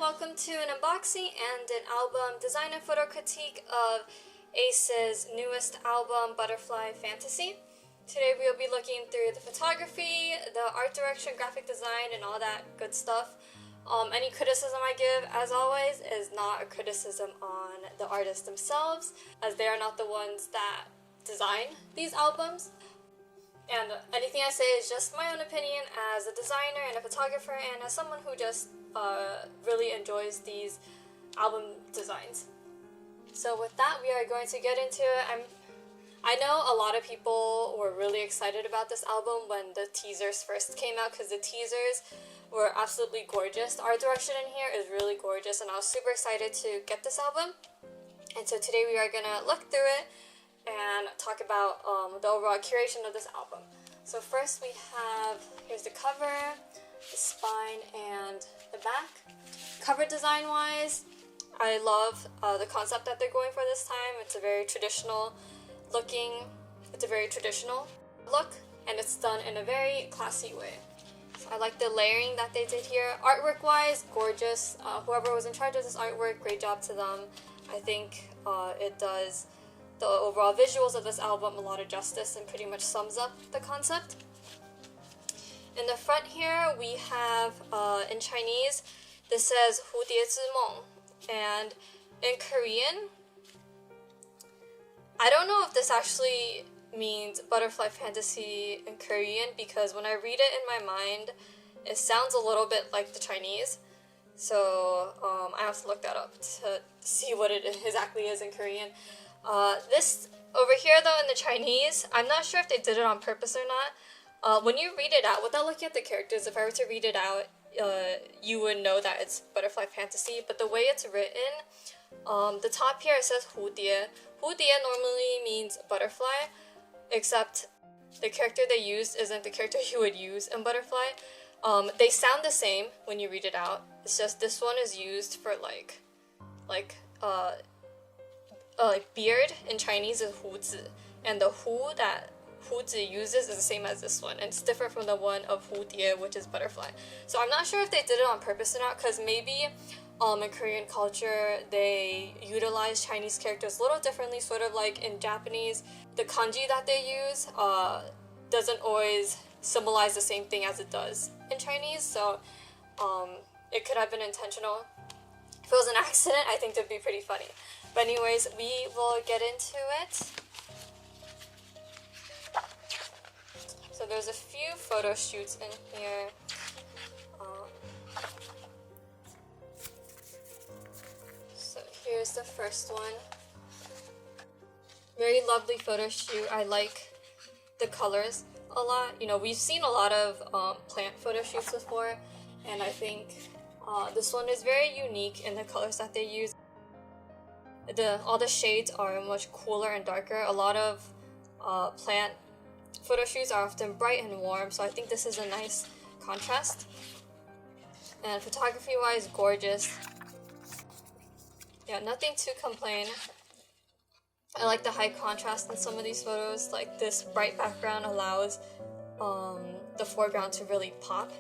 welcome to an unboxing and an album design and photo critique of A.C.E.'s newest album, Butterfly Phantasy. Today we will be looking through the photography, the art direction, graphic design, and all that good stuff. Any criticism I give, as always, is not a criticism on the artists themselves, as they are not the ones that design these albums. And anything I say is just my own opinion as a designer and a photographer and as someone who just really enjoys these album designs. So with that, we are going to get into it. I know a lot of people were really excited about this album when the teasers first came out because the teasers were absolutely gorgeous. The art direction in here is really gorgeous and I was super excited to get this album. And so today we are going to look through it and talk about the overall curation of this album. So first we have, here's the cover, the spine, and the back. Cover design wise, I love the concept that they're going for this time. It's a very traditional looking, it's a very traditional look, and it's done in a very classy way. So I like the layering that they did here. Artwork wise, gorgeous. Whoever was in charge of this artwork, great job to them. I think it does the overall visuals of this album a lot of justice and pretty much sums up the concept. In the front here we have, in Chinese, this says 호접지몽, and in Korean, I don't know if this actually means Butterfly Phantasy in Korean, because when I read it in my mind, it sounds a little bit like the Chinese. So I have to look that up to see what it exactly is in Korean. This over here though in the Chinese, I'm not sure if they did it on purpose or not. When you read it out, without looking at the characters, if I were to read it out, you would know that it's Butterfly Phantasy, but the way it's written, the top here it says 호디에. 호디에 normally means butterfly, except the character they used isn't the character you would use in Butterfly. They sound the same when you read it out. It's just this one is used for like beard in Chinese is 胡子, and the hu that 胡子 uses is the same as this one, and it's different from the one of 蝴蝶, which is butterfly. So I'm not sure if they did it on purpose or not, because maybe in Korean culture they utilize Chinese characters a little differently, sort of like in Japanese. The kanji that they use doesn't always symbolize the same thing as it does in Chinese, so it could have been intentional. If it was an accident, I think it'd be pretty funny. But anyways, we will get into it. So there's a few photo shoots in here. So here's the first one. Very lovely photo shoot. I like the colors a lot. You know, we've seen a lot of plant photo shoots before, and I think this one is very unique in the colors that they use. All the shades are much cooler and darker. A lot of plant photo shoots are often bright and warm, so I think this is a nice contrast. And photography wise, gorgeous. Yeah, nothing to complain. I like the high contrast in some of these photos. Like this bright background allows the foreground to really pop.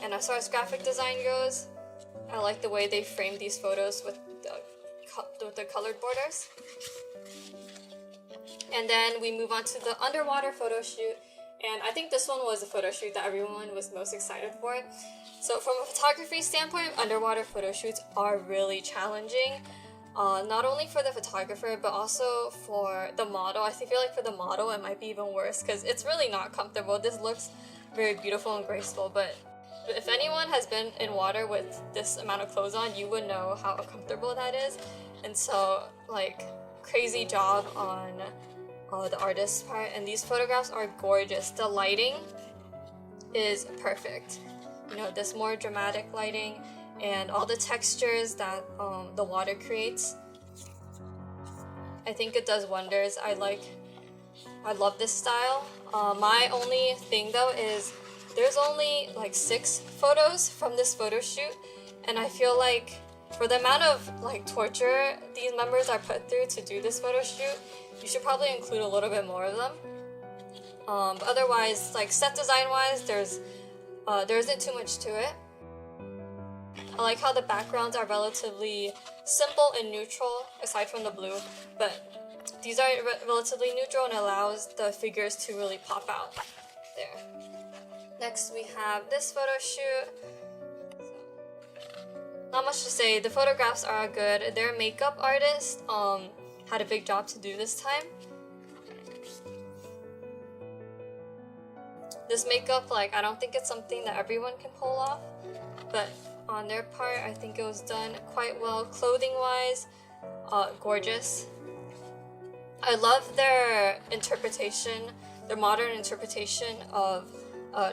And as far as graphic design goes, I like the way they frame these photos with the colored borders. And then we move on to the underwater photo shoot, and I think this one was the photo shoot that everyone was most excited for. So from a photography standpoint, underwater photo shoots are really challenging, not only for the photographer but also for the model. I feel like for the model it might be even worse because it's really not comfortable. This looks very beautiful and graceful, but if anyone has been in water with this amount of clothes on, you would know how uncomfortable that is. And so, like, crazy job on the artist's part, and these photographs are gorgeous. The lighting is perfect. You know, this more dramatic lighting and all the textures that the water creates. I think it does wonders. I love this style. My only thing though is there's only like 6 photos from this photo shoot, and I feel like for the amount of like torture these members are put through to do this photo shoot, you should probably include a little bit more of them. But otherwise, like set design wise, there isn't too much to it. I like how the backgrounds are relatively simple and neutral, aside from the blue, but these are relatively neutral and allows the figures to really pop out there. Next we have this photo shoot. Not much to say, the photographs are good. Their makeup artist had a big job to do this time. This makeup, like, I don't think it's something that everyone can pull off, but on their part, I think it was done quite well. Clothing-wise, gorgeous. I love their interpretation, their modern interpretation of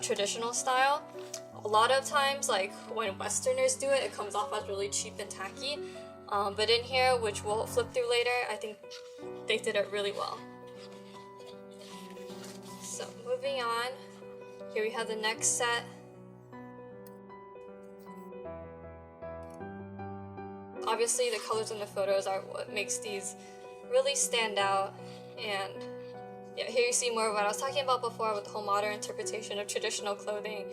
traditional style. A lot of times, like, when Westerners do it, it comes off as really cheap and tacky. But in here, which we'll flip through later, I think they did it really well. So, moving on. Here we have the next set. Obviously, the colors in the photos are what makes these really stand out. And yeah, here you see more of what I was talking about before with the whole modern interpretation of traditional clothing.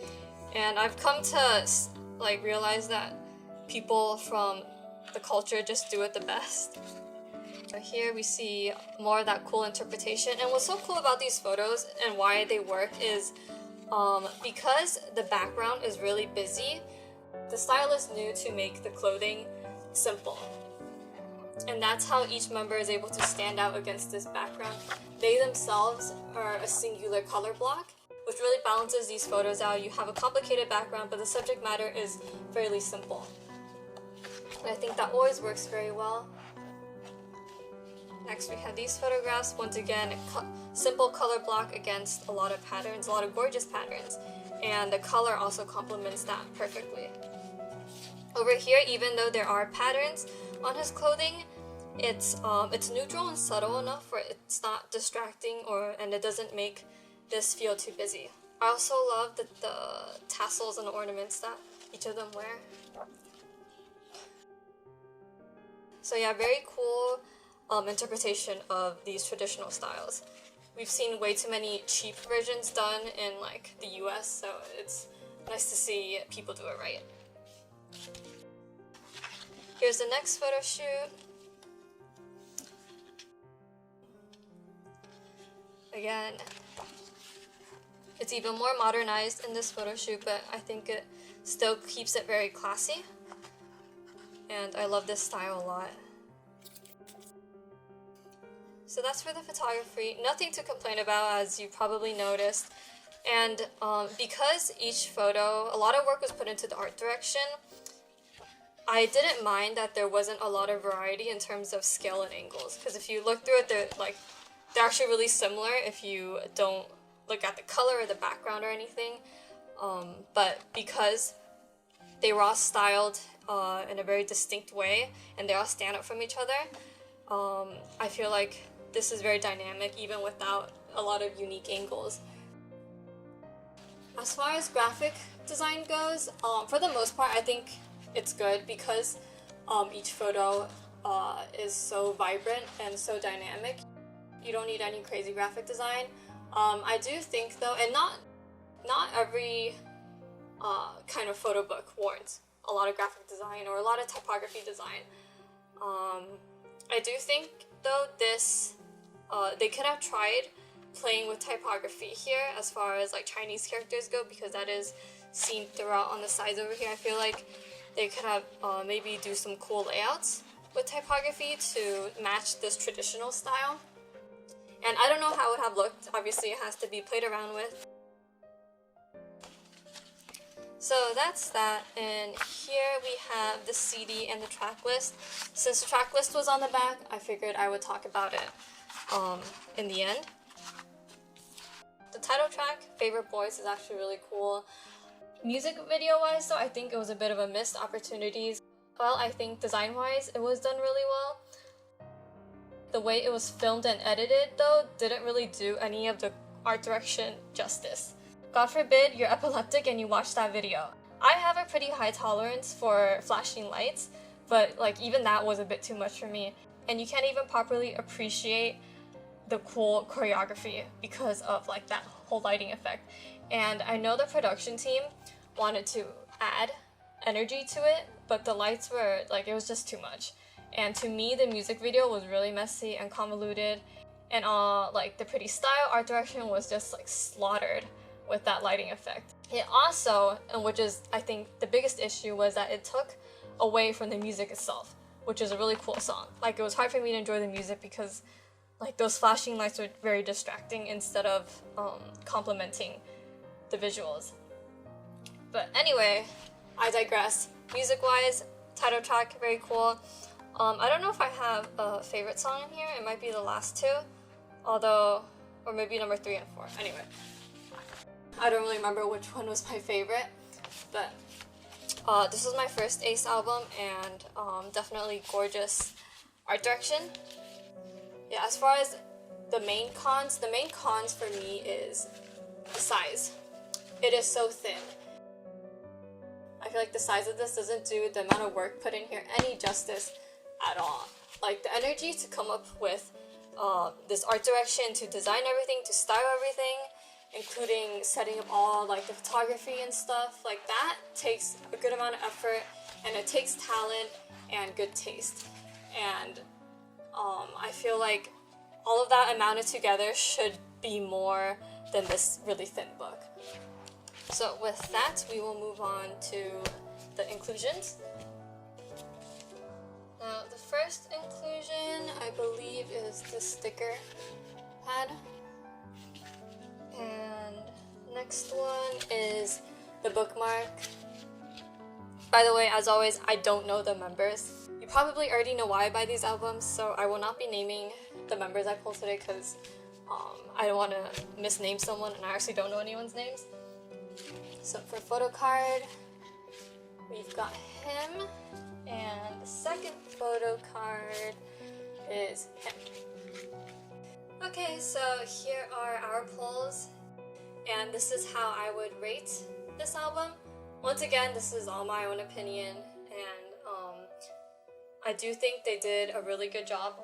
And I've come to like realize that people from the culture just do it the best. So here we see more of that cool interpretation. And what's so cool about these photos and why they work is because the background is really busy, the stylist knew to make the clothing simple. And that's how each member is able to stand out against this background. They themselves are a singular color block, which really balances these photos out. You have a complicated background, but the subject matter is fairly simple. And I think that always works very well. Next we have these photographs. Once again, simple color block against a lot of patterns, a lot of gorgeous patterns. And the color also complements that perfectly. Over here, even though there are patterns on his clothing, it's neutral and subtle enough where it's not distracting and it doesn't make this feel too busy. I also love the tassels and ornaments that each of them wear. So yeah, very cool interpretation of these traditional styles. We've seen way too many cheap versions done in like the US, so it's nice to see people do it right. Here's the next photo shoot. Again, it's even more modernized in this photo shoot, but I think it still keeps it very classy. And I love this style a lot. So that's for the photography. Nothing to complain about, as you probably noticed. And because each photo, a lot of work was put into the art direction, I didn't mind that there wasn't a lot of variety in terms of scale and angles. Because if you look through it, they're actually really similar if you don't look at the color or the background or anything. But because they were all styled in a very distinct way and they all stand out from each other, I feel like this is very dynamic even without a lot of unique angles. As far as graphic design goes, for the most part I think it's good because each photo is so vibrant and so dynamic. You don't need any crazy graphic design. I do think though, and not every kind of photo book warrants a lot of graphic design or a lot of typography design. I do think though they could have tried playing with typography here as far as like Chinese characters go, because that is seen throughout on the sides over here. I feel like they could have maybe do some cool layouts with typography to match this traditional style. And I don't know how it would have looked. Obviously it has to be played around with. So that's that, and here we have the CD and the track list. Since the track list was on the back, I figured I would talk about it in the end. The title track, Favorite Boys, is actually really cool. Music video wise though, I think it was a bit of a missed opportunity. Well, I think design wise it was done really well. The way it was filmed and edited though didn't really do any of the art direction justice. God forbid you're epileptic and you watch that video. I have a pretty high tolerance for flashing lights, but like even that was a bit too much for me. And you can't even properly appreciate the cool choreography because of like that whole lighting effect. And I know the production team wanted to add energy to it but the lights were like, it was just too much. And to me, the music video was really messy and convoluted, and like the pretty style, art direction was just like slaughtered with that lighting effect. It also, and which is I think the biggest issue, was that it took away from the music itself, which is a really cool song. Like, it was hard for me to enjoy the music because like those flashing lights were very distracting instead of complementing the visuals. But anyway, I digress. Music-wise, title track, very cool. I don't know if I have a favorite song in here. It might be the last two, although, or maybe number 3 and 4. Anyway, I don't really remember which one was my favorite, but this was my first A.C.E album, and definitely gorgeous art direction. Yeah, as far as the main cons for me is the size. It is so thin. I feel like the size of this doesn't do the amount of work put in here any justice at all. Like, the energy to come up with this art direction, to design everything, to style everything, including setting up all like the photography and stuff, like that takes a good amount of effort, and it takes talent and good taste. And I feel like all of that amounted together should be more than this really thin book. So with that, we will move on to the inclusions. Now, the first inclusion, I believe, is the sticker pad. And next one is the bookmark. By the way, as always, I don't know the members. You probably already know why I buy these albums, so I will not be naming the members I pulled today because I don't want to misname someone, and I actually don't know anyone's names. So for photo card, we've got him, and the second photo card is him. Okay, so here are our polls, and this is how I would rate this album. Once again, this is all my own opinion, and I do think they did a really good job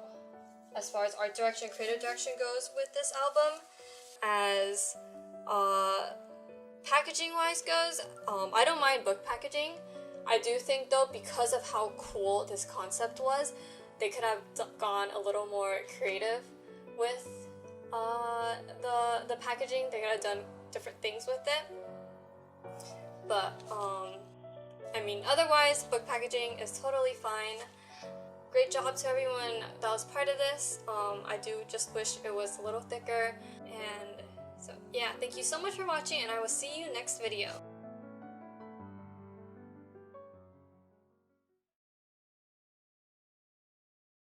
as far as art direction, creative direction goes with this album. As packaging wise goes, I don't mind book packaging. I do think though, because of how cool this concept was, they could have gone a little more creative with the packaging. They could have done different things with it. But I mean, otherwise, book packaging is totally fine. Great job to everyone that was part of this. I do just wish it was a little thicker. And so yeah, thank you so much for watching, and I will see you next video.